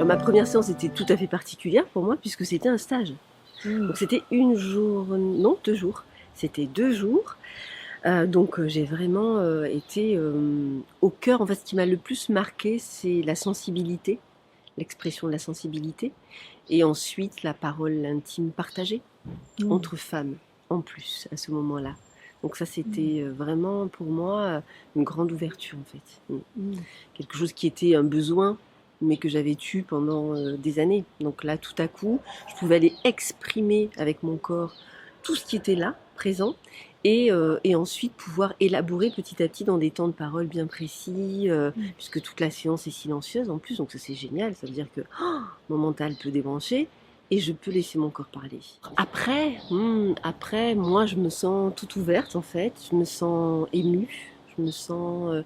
ma première séance était tout à fait particulière pour moi puisque c'était un stage. Donc c'était non 2 jours. C'était 2 jours. Donc j'ai vraiment été au cœur. En fait, ce qui m'a le plus marqué, c'est la sensibilité, l'expression de la sensibilité, et ensuite la parole intime partagée entre femmes, en plus, à ce moment-là. Donc ça, c'était vraiment pour moi une grande ouverture, en fait. Quelque chose qui était un besoin, mais que j'avais eu pendant des années. Donc là, tout à coup, je pouvais aller exprimer avec mon corps tout ce qui était là, présent, et ensuite pouvoir élaborer petit à petit dans des temps de parole bien précis, puisque toute la séance est silencieuse en plus, donc ça c'est génial, ça veut dire que mon mental peut débrancher et je peux laisser mon corps parler. Après, moi je me sens toute ouverte en fait, je me sens émue, je me sens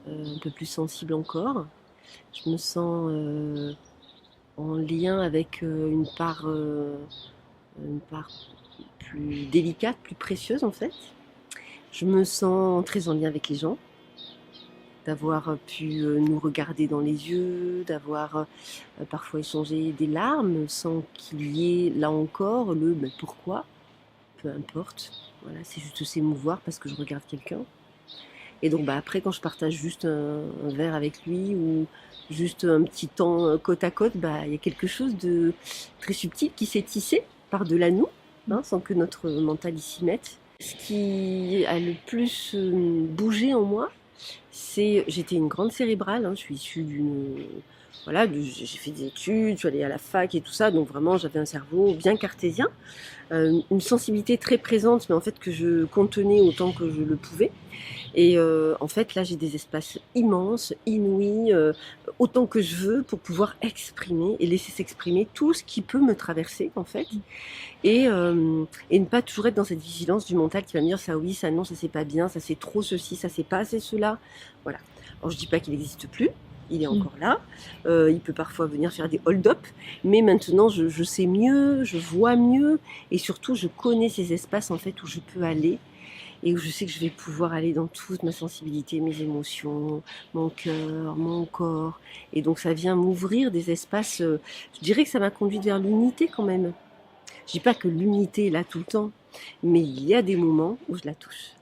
un peu plus sensible encore, je me sens en lien avec une part plus délicate, plus précieuse en fait. Je me sens très en lien avec les gens, d'avoir pu nous regarder dans les yeux, d'avoir parfois échangé des larmes sans qu'il y ait là encore le pourquoi, peu importe. Voilà, c'est juste s'émouvoir parce que je regarde quelqu'un. Et donc après, quand je partage juste un verre avec lui ou juste un petit temps côte à côte, il y a quelque chose de très subtil qui s'est tissé par-delà nous, sans que notre mental y s'y mette. Ce qui a le plus bougé en moi, j'étais une grande cérébrale, je suis issue j'ai fait des études, je suis allée à la fac et tout ça, donc vraiment j'avais un cerveau bien cartésien, une sensibilité très présente, mais en fait que je contenais autant que je le pouvais. Et en fait, là, j'ai des espaces immenses, inouïs, autant que je veux, pour pouvoir exprimer et laisser s'exprimer tout ce qui peut me traverser, en fait. Et ne pas toujours être dans cette vigilance du mental qui va me dire ça oui, ça non, ça c'est pas bien, ça c'est trop ceci, ça c'est pas assez cela. Voilà. Alors je dis pas qu'il n'existe plus. Il est encore là. Il peut parfois venir faire des hold-up, mais maintenant je sais mieux, je vois mieux, et surtout je connais ces espaces en fait où je peux aller et où je sais que je vais pouvoir aller dans toute ma sensibilité, mes émotions, mon cœur, mon corps. Et donc ça vient m'ouvrir des espaces, je dirais que ça m'a conduite vers l'unité quand même. Je dis pas que l'unité est là tout le temps, mais il y a des moments où je la touche.